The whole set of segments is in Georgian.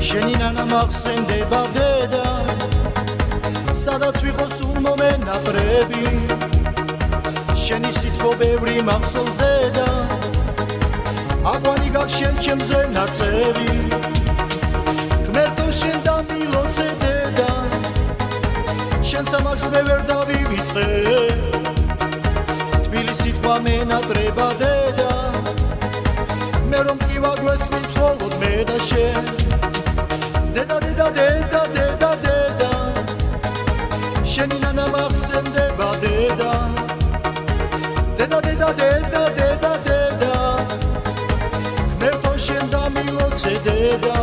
შენი ნანა მახსენდება დედა სადაც ვიყო სულ მომენატრები შენი სიტყვა ბევრი მახსოვს დედა აგვანი გაგშენ ჩემზე ნაწევი ღმერთო შენ დამილოცე დედა შენ სამახს მე ვერ დავივიწყე თბილი სიტყვა მენატრება დედა მე რომ კი ვაგვესმის მხოლოდ მე და შენ დედა დედა დედა დედა დედა შენი ნანა მახსენდება დედა დედა დედა დედა დედა დედა ღმერთო შენ დამილოცე დედა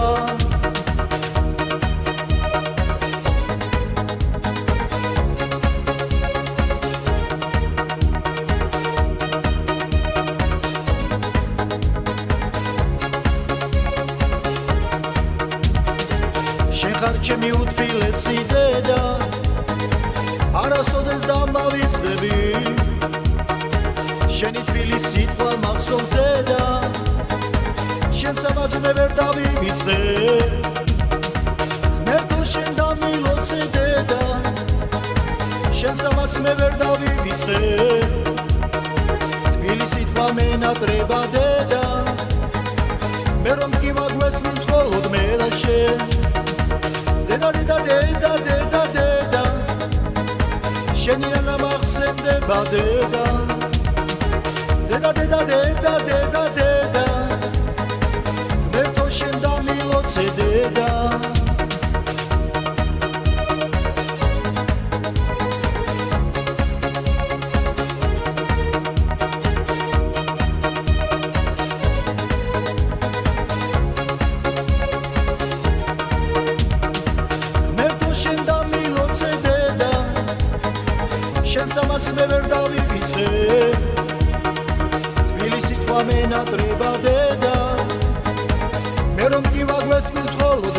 შენ ხარ ჩემი უთბილესი დედა არასოდეს დამავიწყდები შენი თბილი სიტყვა მახსოვს დედა შენ სამაც მე ვერ დავივიწყე ღმერთო შენ დამილოცე დედა შენ სამაც მე ვერ დავივიწყე თბილი სიტყვა მენატრება დედა მე რომ კი ვაგვესმის მხოლოდ მე და შენ დედა დედა დედა დედა დედა შენი ნანა მახსენდება დედა დედა დედა დედა დედა დედა ღმერთო შენ დამილოცე დედა შენ სამაც მე ვერ დავივიწყე თბილი სიტყვა მენატრება დედა მე რომ კი ვაგვესმის მხოლოდ